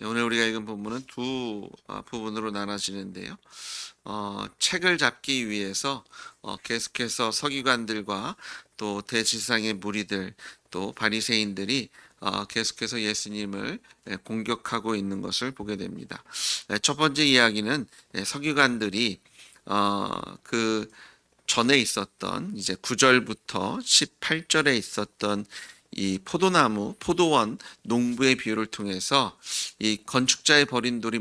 오늘 우리가 읽은 본문은 두 부분으로 나눠지는데요. 책을 잡기 위해서 계속해서 서기관들과 또 대지상의 무리들 또 바리새인들이 계속해서 예수님을 공격하고 있는 것을 보게 됩니다. 첫 번째 이야기는 서기관들이 그 전에 있었던 이제 9절부터 18절에 있었던 이 포도원 농부의 비유를 통해서 이 건축자의 버린 돌이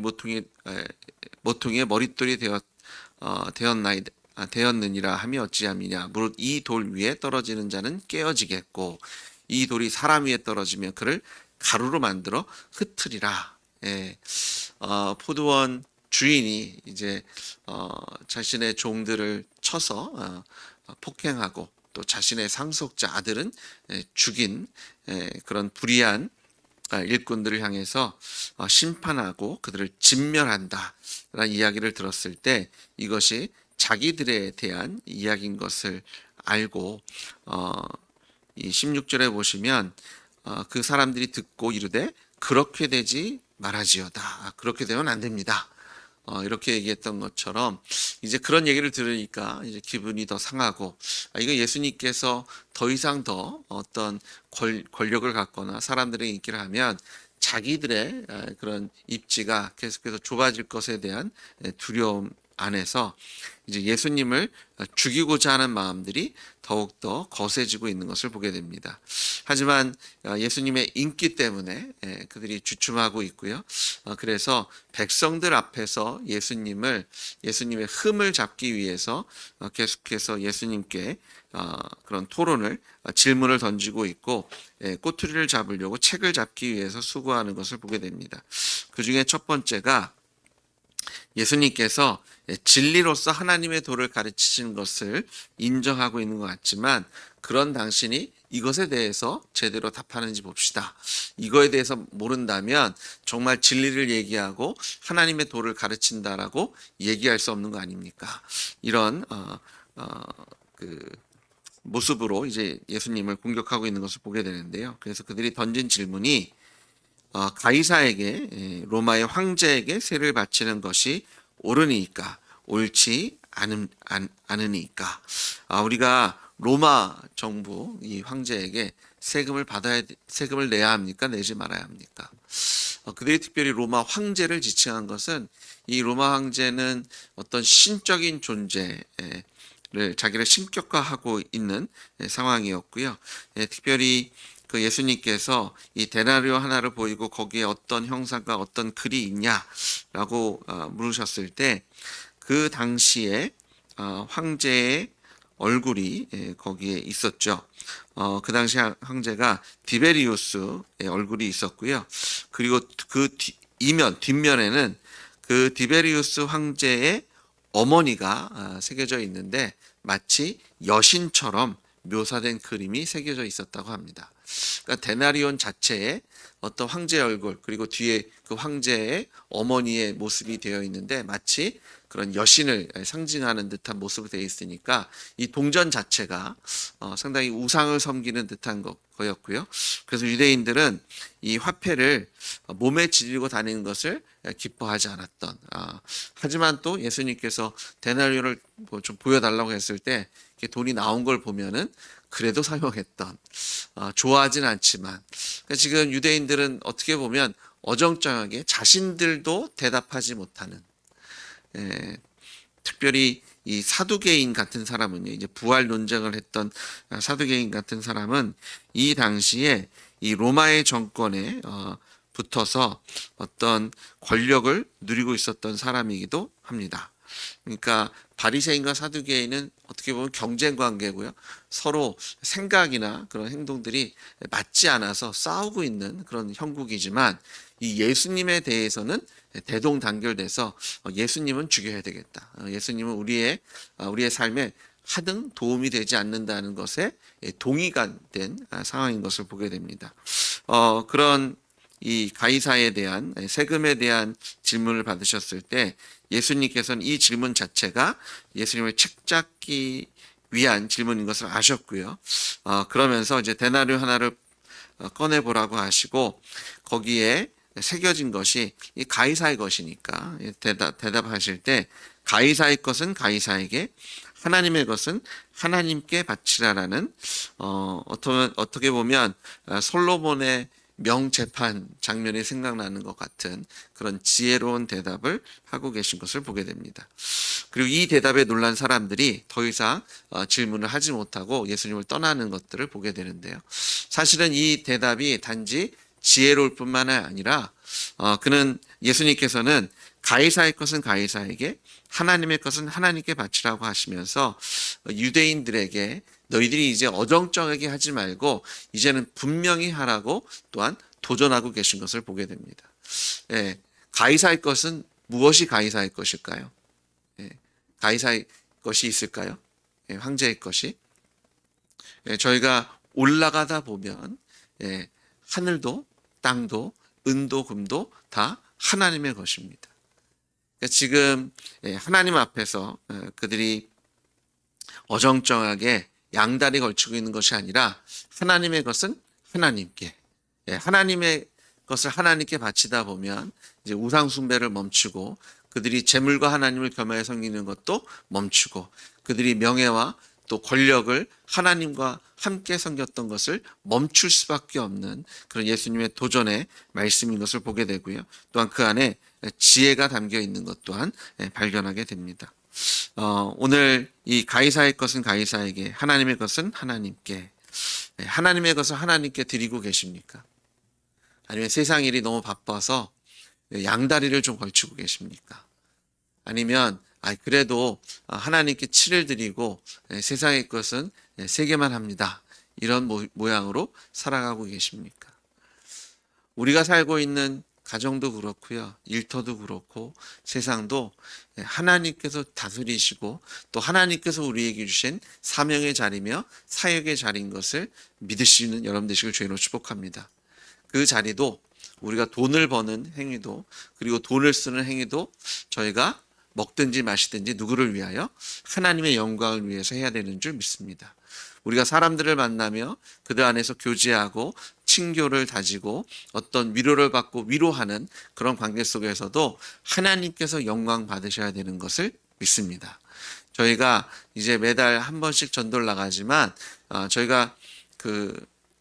모퉁이의 머릿돌이 되었느니라 하며 어찌함이냐. 무릇 이 돌 위에 떨어지는 자는 깨어지겠고 이 돌이 사람 위에 떨어지면 그를 가루로 만들어 흩으리라. 포도원 주인이 이제 자신의 종들을 쳐서 폭행하고 또 자신의 상속자 아들은 죽인 그런 불의한 일꾼들을 향해서 심판하고 그들을 진멸한다라는 이야기를 들었을 때 이것이 자기들에 대한 이야기인 것을 알고 이 16절에 보시면 그 사람들이 듣고 이르되 그렇게 되지 말아지어다. 그렇게 되면 안 됩니다. 이렇게 얘기했던 것처럼 이제 그런 얘기를 들으니까 이제 기분이 더 상하고 이거 예수님께서 더 이상 더 어떤 권력을 갖거나 사람들의 인기를 하면 자기들의 그런 입지가 계속해서 좁아질 것에 대한 두려움 안에서 이제 예수님을 죽이고자 하는 마음들이 더욱더 거세지고 있는 것을 보게 됩니다. 하지만 예수님의 인기 때문에 그들이 주춤하고 있고요. 그래서 백성들 앞에서 예수님의 흠을 잡기 위해서 계속해서 예수님께 그런 토론을 질문을 던지고 있고 꼬투리를 잡으려고 책을 잡기 위해서 수고하는 것을 보게 됩니다. 그 중에 첫 번째가 예수님께서 진리로서 하나님의 도를 가르치시는 것을 인정하고 있는 것 같지만 그런 당신이 이것에 대해서 제대로 답하는지 봅시다. 이거에 대해서 모른다면 정말 진리를 얘기하고 하나님의 도를 가르친다라고 얘기할 수 없는 거 아닙니까? 이런 그 모습으로 이제 예수님을 공격하고 있는 것을 보게 되는데요. 그래서 그들이 던진 질문이 가이사에게 로마의 황제에게 세를 바치는 것이 옳으니까 옳지 않으니까 우리가 로마 정부 이 황제에게 세금을 내야 합니까? 내지 말아야 합니까? 그들이 특별히 로마 황제를 지칭한 것은 이 로마 황제는 어떤 신적인 존재를 자기를 신격화하고 있는 상황이었고요. 특별히 그 예수님께서 이 데나리오 하나를 보이고 거기에 어떤 형상과 어떤 글이 있냐라고 물으셨을 때 그 당시에 황제의 얼굴이 거기에 있었죠. 그 당시 황제가 디베리우스의 얼굴이 있었고요. 그리고 그 뒷면에는 그 디베리우스 황제의 어머니가 새겨져 있는데 마치 여신처럼 묘사된 그림이 새겨져 있었다고 합니다. 그러니까 데나리온 자체에 어떤 황제의 얼굴 그리고 뒤에 그 황제의 어머니의 모습이 되어 있는데 마치 그런 여신을 상징하는 듯한 모습이 되어 있으니까 이 동전 자체가 상당히 우상을 섬기는 듯한 거였고요. 그래서 유대인들은 이 화폐를 몸에 지니고 다니는 것을 기뻐하지 않았던. 하지만 또 예수님께서 데나리온을 좀 보여달라고 했을 때 돈이 나온 걸 보면은 그래도 사용했던. 좋아하진 않지만 그러니까 지금 유대인들은 어떻게 보면 어정쩡하게 자신들도 대답하지 못하는 특별히 이 사두개인 같은 사람은요, 이제 부활 논쟁을 했던 사두개인 같은 사람은 이 당시에 이 로마의 정권에 붙어서 어떤 권력을 누리고 있었던 사람이기도 합니다. 그러니까 바리새인과 사두개인은 어떻게 보면 경쟁 관계고요. 서로 생각이나 그런 행동들이 맞지 않아서 싸우고 있는 그런 형국이지만 이 예수님에 대해서는 대동단결돼서 예수님은 죽여야 되겠다. 예수님은 우리의 삶에 하등 도움이 되지 않는다는 것에 동의가 된 상황인 것을 보게 됩니다. 그런 이 가이사에 대한 세금에 대한 질문을 받으셨을 때 예수님께서는 이 질문 자체가 예수님을 책잡기 위한 질문인 것을 아셨고요. 그러면서 이제 데나리오 하나를 꺼내보라고 하시고 거기에 새겨진 것이 이 가이사의 것이니까 대답하실 때 가이사의 것은 가이사에게, 하나님의 것은 하나님께 바치라라는 어떻게 보면 솔로몬의 명재판 장면이 생각나는 것 같은 그런 지혜로운 대답을 하고 계신 것을 보게 됩니다. 그리고 이 대답에 놀란 사람들이 더 이상 질문을 하지 못하고 예수님을 떠나는 것들을 보게 되는데요. 사실은 이 대답이 단지 지혜로울 뿐만 아니라 예수님께서는 가이사의 것은 가이사에게, 하나님의 것은 하나님께 바치라고 하시면서 유대인들에게 너희들이 이제 어정쩡하게 하지 말고 이제는 분명히 하라고 또한 도전하고 계신 것을 보게 됩니다. 예, 가이사의 것은 무엇이 가이사의 것일까요? 예, 가이사의 것이 있을까요? 예, 황제의 것이. 예, 저희가 올라가다 보면 하늘도 땅도 은도 금도 다 하나님의 것입니다. 그러니까 지금 하나님 앞에서 그들이 어정쩡하게 양다리 걸치고 있는 것이 아니라 하나님의 것은 하나님께, 하나님의 것을 하나님께 바치다 보면 이제 우상 숭배를 멈추고, 그들이 재물과 하나님을 겸하여 섬기는 것도 멈추고, 그들이 명예와 또 권력을 하나님과 함께 섬겼던 것을 멈출 수밖에 없는 그런 예수님의 도전의 말씀인 것을 보게 되고요. 또한 그 안에 지혜가 담겨 있는 것 또한 발견하게 됩니다. 오늘 이 가이사의 것은 가이사에게, 하나님의 것은 하나님께, 하나님의 것을 하나님께 드리고 계십니까? 아니면 세상 일이 너무 바빠서 양다리를 좀 걸치고 계십니까? 아니면 그래도 하나님께 치를 드리고 세상의 것은 세 개만 합니다, 이런 모양으로 살아가고 계십니까? 우리가 살고 있는 가정도 그렇고요, 일터도 그렇고 세상도 하나님께서 다스리시고 또 하나님께서 우리에게 주신 사명의 자리며 사역의 자리인 것을 믿으시는 여러분 되시길 주의로 축복합니다. 그 자리도 우리가 돈을 버는 행위도, 그리고 돈을 쓰는 행위도 저희가 먹든지 마시든지 누구를 위하여? 하나님의 영광을 위해서 해야 되는 줄 믿습니다. 우리가 사람들을 만나며 그들 안에서 교제하고 친교를 다지고 어떤 위로를 받고 위로하는 그런 관계 속에서도 하나님께서 영광 받으셔야 되는 것을 믿습니다. 저희가 이제 매달 한 번씩 전도를 나가지만 저희가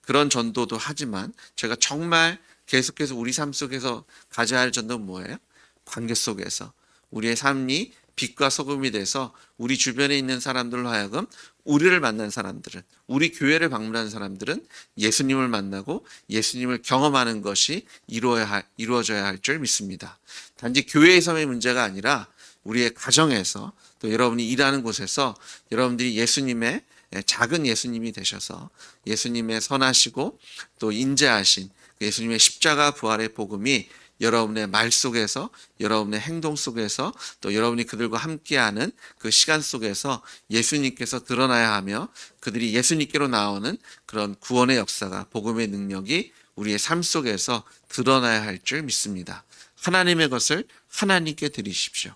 그런 전도도 하지만 저희가 정말 계속해서 우리 삶 속에서 가져야 할 전도는 뭐예요? 관계 속에서 우리의 삶이 빛과 소금이 돼서 우리 주변에 있는 사람들로 하여금, 우리를 만난 사람들은, 우리 교회를 방문하는 사람들은 예수님을 만나고 예수님을 경험하는 것이 이루어져야 할 줄 믿습니다. 단지 교회에서의 문제가 아니라 우리의 가정에서, 또 여러분이 일하는 곳에서 여러분들이 예수님의 작은 예수님이 되셔서 예수님의 선하시고 또 인자하신 예수님의 십자가 부활의 복음이 여러분의 말 속에서, 여러분의 행동 속에서, 또 여러분이 그들과 함께하는 그 시간 속에서 예수님께서 드러나야 하며, 그들이 예수님께로 나오는 그런 구원의 역사가, 복음의 능력이 우리의 삶 속에서 드러나야 할 줄 믿습니다. 하나님의 것을 하나님께 드리십시오.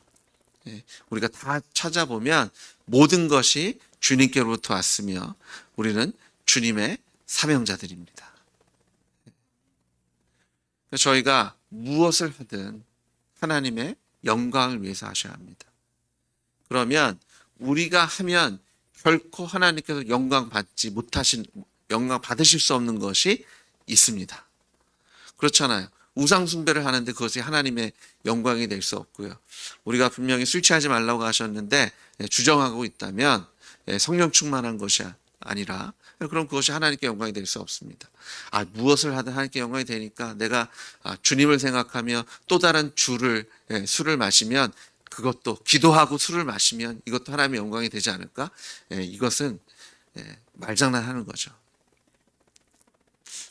우리가 다 찾아보면 모든 것이 주님께로부터 왔으며 우리는 주님의 사명자들입니다. 저희가 무엇을 하든 하나님의 영광을 위해서 하셔야 합니다. 그러면 우리가 하면 결코 하나님께서 영광 받으실 수 없는 것이 있습니다. 그렇잖아요. 우상 숭배를 하는데 그것이 하나님의 영광이 될 수 없고요. 우리가 분명히 술 취하지 말라고 하셨는데 주정하고 있다면 성령 충만한 것이 아니라, 그럼 그것이 하나님께 영광이 될 수 없습니다. 무엇을 하든 하나님께 영광이 되니까 내가 주님을 생각하며 또 다른 술을 마시면, 그것도 기도하고 술을 마시면 이것도 하나님의 영광이 되지 않을까? 이것은 말장난하는 거죠.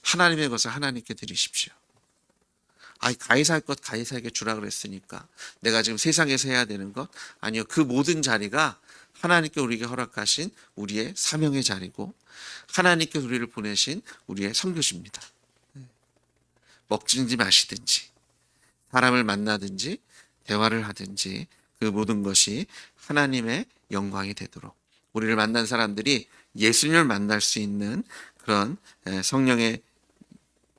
하나님의 것을 하나님께 드리십시오. 가이사의 것 가이사에게 주라 그랬으니까 내가 지금 세상에서 해야 되는 것? 아니요. 그 모든 자리가 하나님께 우리에게 허락하신 우리의 사명의 자리고, 하나님께 우리를 보내신 우리의 선교지입니다. 먹든지 마시든지 사람을 만나든지 대화를 하든지 그 모든 것이 하나님의 영광이 되도록, 우리를 만난 사람들이 예수님을 만날 수 있는 그런 성령의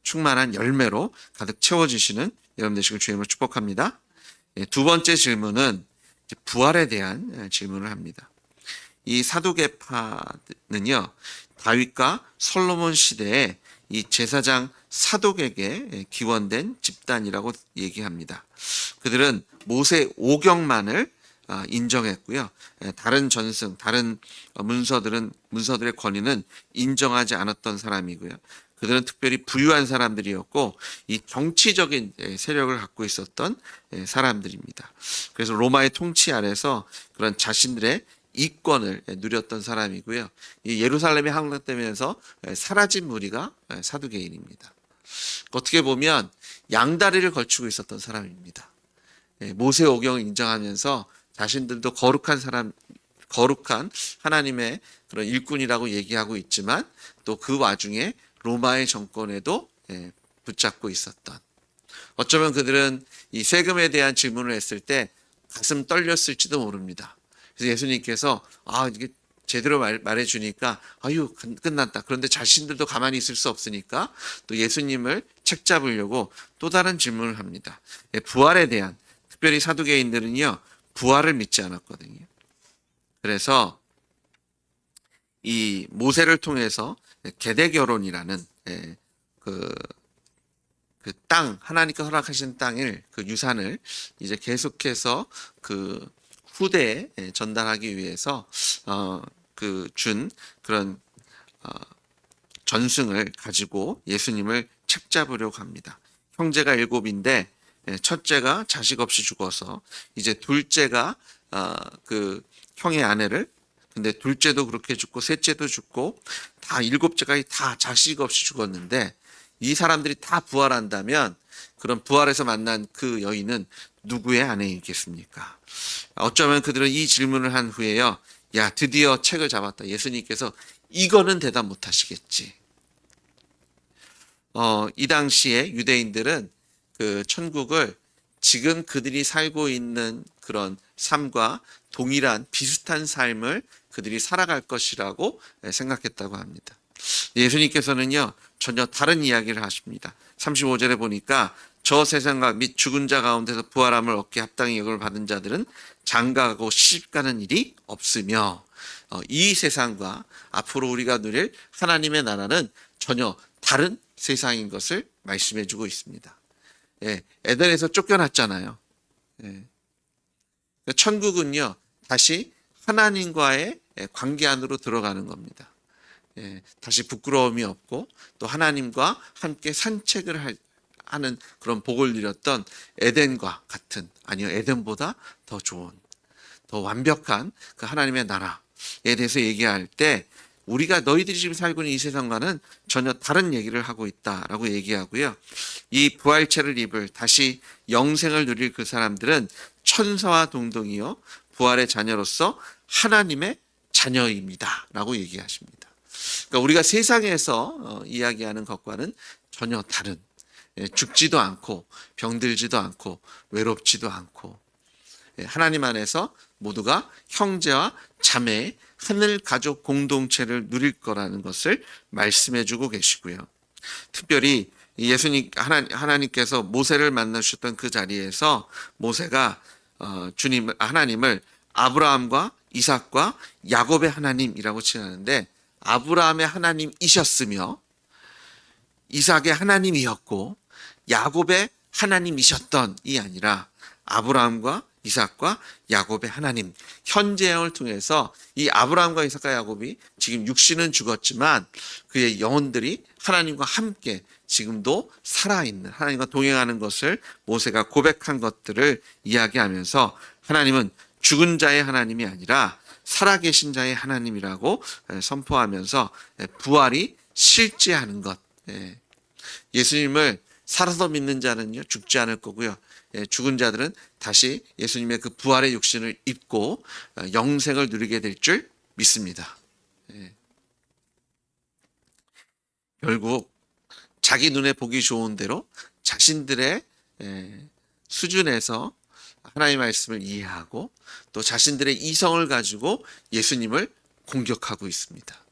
충만한 열매로 가득 채워주시는 여러분 되시길 주님으로 축복합니다. 두 번째 질문은 부활에 대한 질문을 합니다. 이 사두개파는요, 다윗과 솔로몬 시대에 이 제사장 사독에게 기원된 집단이라고 얘기합니다. 그들은 모세 오경만을 인정했고요. 다른 전승, 다른 문서들의 권위는 인정하지 않았던 사람이고요. 그들은 특별히 부유한 사람들이었고 이 정치적인 세력을 갖고 있었던 사람들입니다. 그래서 로마의 통치 아래서 그런 자신들의 이권을 누렸던 사람이고요. 이 예루살렘이 함락되면서 사라진 무리가 사두개인입니다. 어떻게 보면 양다리를 걸치고 있었던 사람입니다. 모세 오경을 인정하면서 자신들도 거룩한 하나님의 그런 일꾼이라고 얘기하고 있지만 또 그 와중에 로마의 정권에도 붙잡고 있었던, 어쩌면 그들은 이 세금에 대한 질문을 했을 때 가슴 떨렸을지도 모릅니다. 그래서 예수님께서 이게 제대로 말해주니까 아유 끝났다. 그런데 자신들도 가만히 있을 수 없으니까 또 예수님을 책잡으려고 또 다른 질문을 합니다. 부활에 대한, 특별히 사두개인들은요 부활을 믿지 않았거든요. 그래서 이 모세를 통해서 계대 결혼이라는 그 땅, 하나님께서 허락하신 땅을, 그 유산을 이제 계속해서 그 후대에 전달하기 위해서 준 그런 전승을 가지고 예수님을 책잡으려고 합니다. 형제가 7인데 첫째가 자식 없이 죽어서 이제 둘째가 그 형의 아내를, 근데 둘째도 그렇게 죽고 셋째도 죽고 다 7째까지 다 자식 없이 죽었는데 이 사람들이 다 부활한다면 그런 부활에서 만난 그 여인은 누구의 아내이겠습니까? 어쩌면 그들은 이 질문을 한 후에요, 야 드디어 책을 잡았다. 예수님께서 이거는 대답 못 하시겠지. 이 당시에 유대인들은 그 천국을 지금 그들이 살고 있는 그런 삶과 동일한 비슷한 삶을 그들이 살아갈 것이라고 생각했다고 합니다. 예수님께서는요 전혀 다른 이야기를 하십니다. 35절에 보니까 저 세상과 및 죽은 자 가운데서 부활함을 얻게 합당히 여김을 받은 자들은 장가가고 시집가는 일이 없으며, 이 세상과 앞으로 우리가 누릴 하나님의 나라는 전혀 다른 세상인 것을 말씀해 주고 있습니다. 에덴에서 쫓겨났잖아요. 천국은요 다시 하나님과의 관계 안으로 들어가는 겁니다. 다시 부끄러움이 없고 또 하나님과 함께 산책을 하는 그런 복을 누렸던 에덴과 같은, 아니요 에덴보다 더 좋은, 더 완벽한 그 하나님의 나라에 대해서 얘기할 때 우리가 너희들이 지금 살고 있는 이 세상과는 전혀 다른 얘기를 하고 있다라고 얘기하고요. 이 부활체를 입을 다시 영생을 누릴 그 사람들은 천사와 동등이요 부활의 자녀로서 하나님의 자녀입니다 라고 얘기하십니다. 그러니까 우리가 세상에서 이야기하는 것과는 전혀 다른, 죽지도 않고 병들지도 않고 외롭지도 않고 하나님 안에서 모두가 형제와 자매의 하늘 가족 공동체를 누릴 거라는 것을 말씀해 주고 계시고요. 특별히 예수님 하나님께서 모세를 만나주셨던 그 자리에서 모세가 하나님을 아브라함과 이삭과 야곱의 하나님이라고 칭하는데, 아브라함의 하나님이셨으며 이삭의 하나님이었고 야곱의 하나님이셨던 이 아니라 아브라함과 이삭과 야곱의 하나님, 현재 영을 통해서 이 아브라함과 이삭과 야곱이 지금 육신은 죽었지만 그의 영혼들이 하나님과 함께 지금도 살아있는, 하나님과 동행하는 것을 모세가 고백한 것들을 이야기하면서 하나님은 죽은 자의 하나님이 아니라 살아계신 자의 하나님이라고 선포하면서 부활이 실제하는 것, 예수님을 살아서 믿는 자는요 죽지 않을 거고요, 죽은 자들은 다시 예수님의 그 부활의 육신을 입고 영생을 누리게 될 줄 믿습니다. 결국 자기 눈에 보기 좋은 대로 자신들의 수준에서 하나님의 말씀을 이해하고 또 자신들의 이성을 가지고 예수님을 공격하고 있습니다.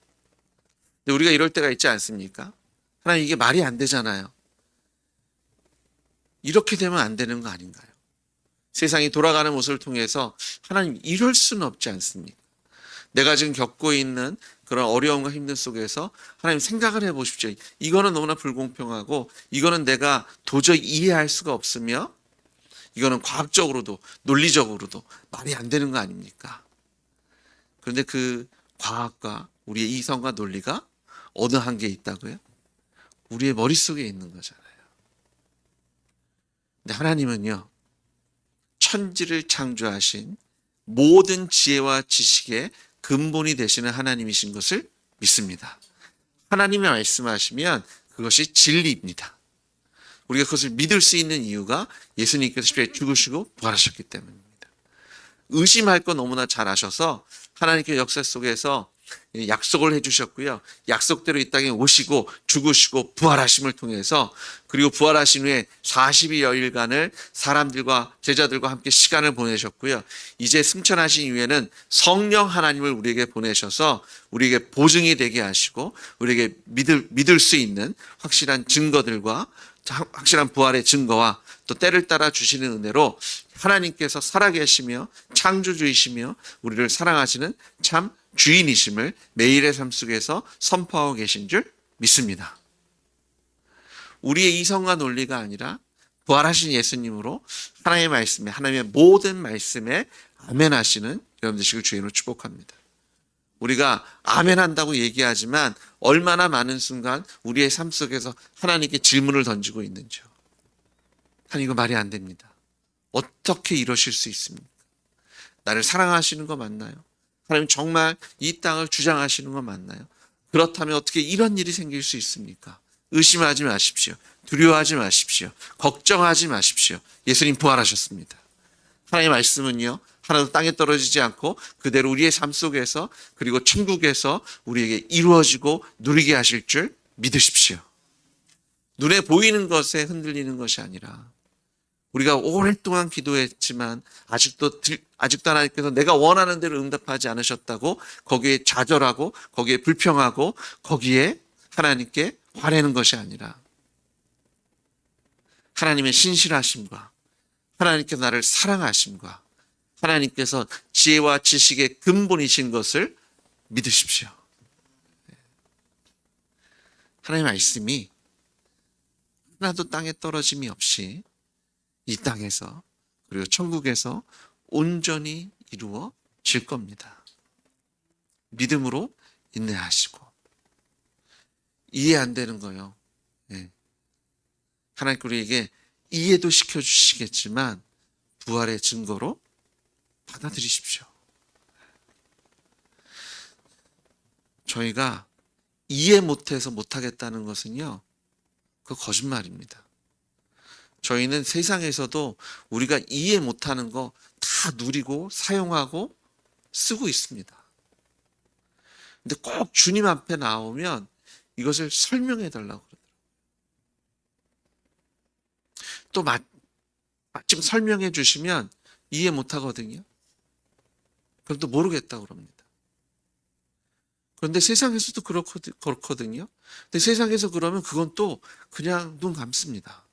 근데 우리가 이럴 때가 있지 않습니까? 하나님 이게 말이 안 되잖아요. 이렇게 되면 안 되는 거 아닌가요? 세상이 돌아가는 모습을 통해서 하나님 이럴 수는 없지 않습니까? 내가 지금 겪고 있는 그런 어려움과 힘든 속에서 하나님 생각을 해보십시오. 이거는 너무나 불공평하고 이거는 내가 도저히 이해할 수가 없으며 이거는 과학적으로도 논리적으로도 말이 안 되는 거 아닙니까? 그런데 그 과학과 우리의 이성과 논리가 어느 한계에 있다고요? 우리의 머릿속에 있는 거잖아요. 근데 하나님은요, 천지를 창조하신 모든 지혜와 지식의 근본이 되시는 하나님이신 것을 믿습니다. 하나님이 말씀하시면 그것이 진리입니다. 우리가 그것을 믿을 수 있는 이유가 예수님께서 십자가에 죽으시고 부활하셨기 때문입니다. 의심할 거 너무나 잘 아셔서 하나님께 역사 속에서 약속을 해주셨고요. 약속대로 이 땅에 오시고 죽으시고 부활하심을 통해서 그리고 부활하신 후에 42여일간을 사람들과 제자들과 함께 시간을 보내셨고요. 이제 승천하신 이후에는 성령 하나님을 우리에게 보내셔서 우리에게 보증이 되게 하시고 우리에게 믿을 수 있는 확실한 증거들과 확실한 부활의 증거와 또 때를 따라 주시는 은혜로 하나님께서 살아계시며 창조주이시며 우리를 사랑하시는 참 주인이심을 매일의 삶 속에서 선포하고 계신 줄 믿습니다. 우리의 이성과 논리가 아니라 부활하신 예수님으로 하나님의 말씀에 하나님의 모든 말씀에 아멘하시는 여러분 되시길 주인으로 축복합니다. 우리가 아멘한다고 얘기하지만 얼마나 많은 순간 우리의 삶 속에서 하나님께 질문을 던지고 있는지요. 하나님 이거 말이 안 됩니다. 어떻게 이러실 수 있습니까? 나를 사랑하시는 거 맞나요? 하나님 정말 이 땅을 주장하시는 거 맞나요? 그렇다면 어떻게 이런 일이 생길 수 있습니까? 의심하지 마십시오. 두려워하지 마십시오. 걱정하지 마십시오. 예수님 부활하셨습니다. 하나님의 말씀은요, 하나도 땅에 떨어지지 않고 그대로 우리의 삶 속에서 그리고 천국에서 우리에게 이루어지고 누리게 하실 줄 믿으십시오. 눈에 보이는 것에 흔들리는 것이 아니라 우리가 오랫동안 기도했지만 아직도 하나님께서 내가 원하는 대로 응답하지 않으셨다고 거기에 좌절하고 거기에 불평하고 거기에 하나님께 화내는 것이 아니라 하나님의 신실하심과 하나님께서 나를 사랑하심과 하나님께서 지혜와 지식의 근본이신 것을 믿으십시오. 하나님의 말씀이 하나도 땅에 떨어짐이 없이 이 땅에서 그리고 천국에서 온전히 이루어질 겁니다. 믿음으로 인내하시고 이해 안 되는 거요. 하나님께 우리에게 이해도 시켜주시겠지만 부활의 증거로 받아들이십시오. 저희가 이해 못해서 못하겠다는 것은요, 그 거짓말입니다. 저희는 세상에서도 우리가 이해 못하는 거 다 누리고 사용하고 쓰고 있습니다. 근데 꼭 주님 앞에 나오면 이것을 설명해 달라고 그러더라고요. 또 마침 설명해 주시면 이해 못 하거든요. 그럼 또 모르겠다고 그럽니다. 그런데 세상에서도 그렇거든요. 근데 세상에서 그러면 그건 또 그냥 눈 감습니다.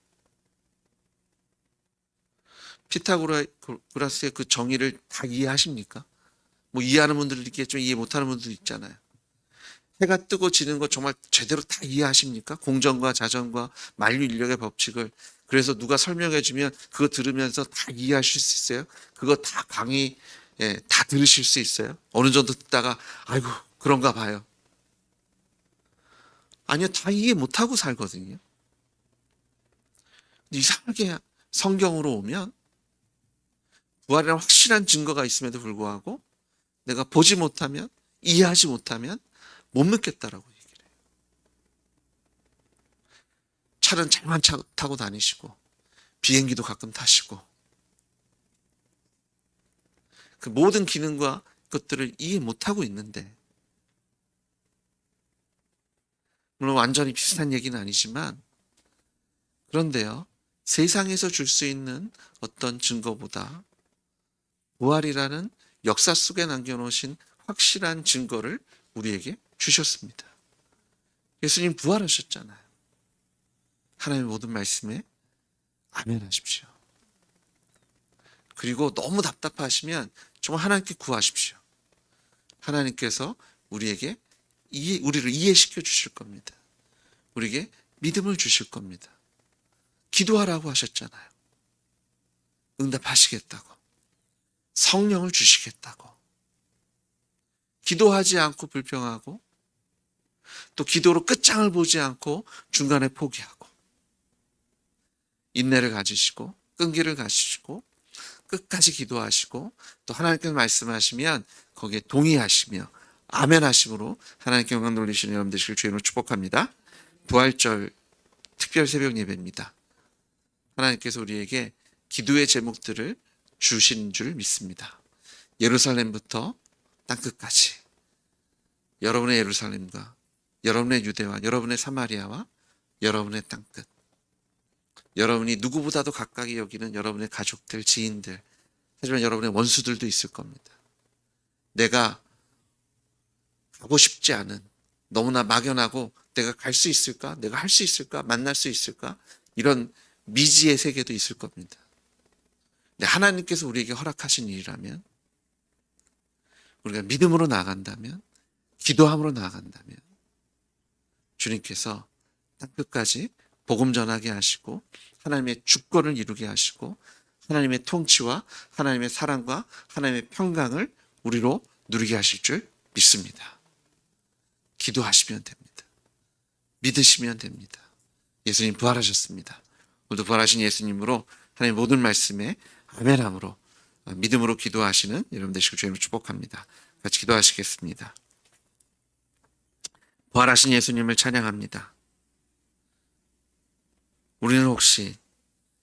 피타고라스의 그 정의를 다 이해하십니까? 뭐 이해하는 분들도 있겠죠. 이해 못하는 분들도 있잖아요. 해가 뜨고 지는 거 정말 제대로 다 이해하십니까? 공정과 자전과 만유 인력의 법칙을. 그래서 누가 설명해 주면 그거 들으면서 다 이해하실 수 있어요? 그거 다 강의 다 들으실 수 있어요? 어느 정도 듣다가 아이고 그런가 봐요. 아니요, 다 이해 못하고 살거든요. 이상하게 성경으로 오면 부활이라는 확실한 증거가 있음에도 불구하고 내가 보지 못하면 이해하지 못하면 못 믿겠다라고 얘기를 해요. 차는 잘만 타고 다니시고 비행기도 가끔 타시고 그 모든 기능과 것들을 이해 못하고 있는데, 물론 완전히 비슷한 얘기는 아니지만 그런데요, 세상에서 줄 수 있는 어떤 증거보다 부활이라는 역사 속에 남겨놓으신 확실한 증거를 우리에게 주셨습니다. 예수님 부활하셨잖아요. 하나님의 모든 말씀에 아멘 하십시오. 그리고 너무 답답하시면 정말 하나님께 구하십시오. 하나님께서 우리에게 우리를 이해시켜 주실 겁니다. 우리에게 믿음을 주실 겁니다. 기도하라고 하셨잖아요. 응답하시겠다고. 성령을 주시겠다고. 기도하지 않고 불평하고 또 기도로 끝장을 보지 않고 중간에 포기하고 인내를 가지시고 끈기를 가지시고 끝까지 기도하시고 또 하나님께서 말씀하시면 거기에 동의하시며 아멘 하심으로 하나님께 영광 돌리시는 여러분 되시길 주님으로 축복합니다. 부활절 특별 새벽 예배입니다. 하나님께서 우리에게 기도의 제목들을 주신 줄 믿습니다. 예루살렘부터 땅끝까지 여러분의 예루살렘과 여러분의 유대와 여러분의 사마리아와 여러분의 땅끝, 여러분이 누구보다도 가까이 여기는 여러분의 가족들, 지인들, 하지만 여러분의 원수들도 있을 겁니다. 내가 가고 싶지 않은, 너무나 막연하고 내가 갈 수 있을까? 내가 할 수 있을까? 만날 수 있을까? 이런 미지의 세계도 있을 겁니다. 근데 하나님께서 우리에게 허락하신 일이라면, 우리가 믿음으로 나아간다면, 기도함으로 나아간다면 주님께서 땅끝까지 복음 전하게 하시고 하나님의 주권을 이루게 하시고 하나님의 통치와 하나님의 사랑과 하나님의 평강을 우리로 누리게 하실 줄 믿습니다. 기도하시면 됩니다. 믿으시면 됩니다. 예수님 부활하셨습니다. 오늘도 부활하신 예수님으로 하나님 모든 말씀에 아멘함으로 믿음으로 기도하시는 여러분 되시길 주님으로 축복합니다. 같이 기도하시겠습니다. 부활하신 예수님을 찬양합니다. 우리는 혹시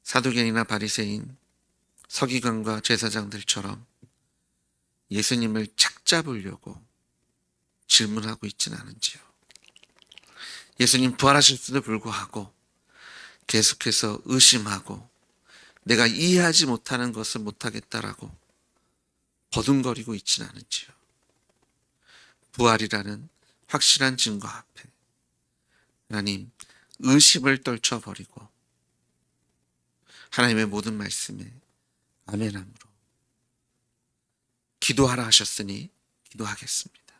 사두개인이나 바리새인, 서기관과 제사장들처럼 예수님을 착잡으려고 질문하고 있지는 않은지요. 예수님 부활하실지도 불구하고 계속해서 의심하고 내가 이해하지 못하는 것을 못하겠다라고 버둥거리고 있지는 않은지요. 부활이라는 확실한 증거 앞에 하나님 의심을 떨쳐버리고 하나님의 모든 말씀에 아멘함으로 기도하라 하셨으니 기도하겠습니다.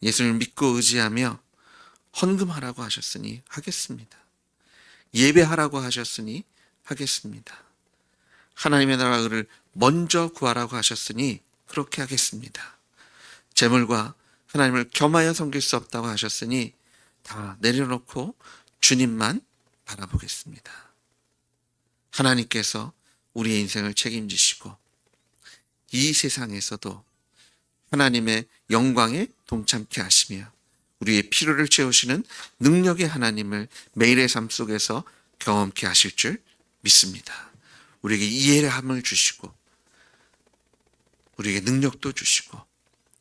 예수님을 믿고 의지하며 헌금하라고 하셨으니 하겠습니다. 예배하라고 하셨으니 하겠습니다. 하나님의 나라 의를 먼저 구하라고 하셨으니 그렇게 하겠습니다. 재물과 하나님을 겸하여 섬길 수 없다고 하셨으니 다 내려놓고 주님만 바라보겠습니다. 하나님께서 우리의 인생을 책임지시고 이 세상에서도 하나님의 영광에 동참케 하시며 우리의 필요를 채우시는 능력의 하나님을 매일의 삶 속에서 경험케 하실 줄 믿습니다. 우리에게 이해함을 주시고 우리에게 능력도 주시고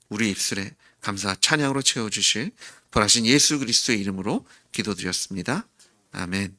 우리 입술에 감사와 찬양으로 채워주실 부활하신 예수 그리스도의 이름으로 기도드렸습니다. 아멘.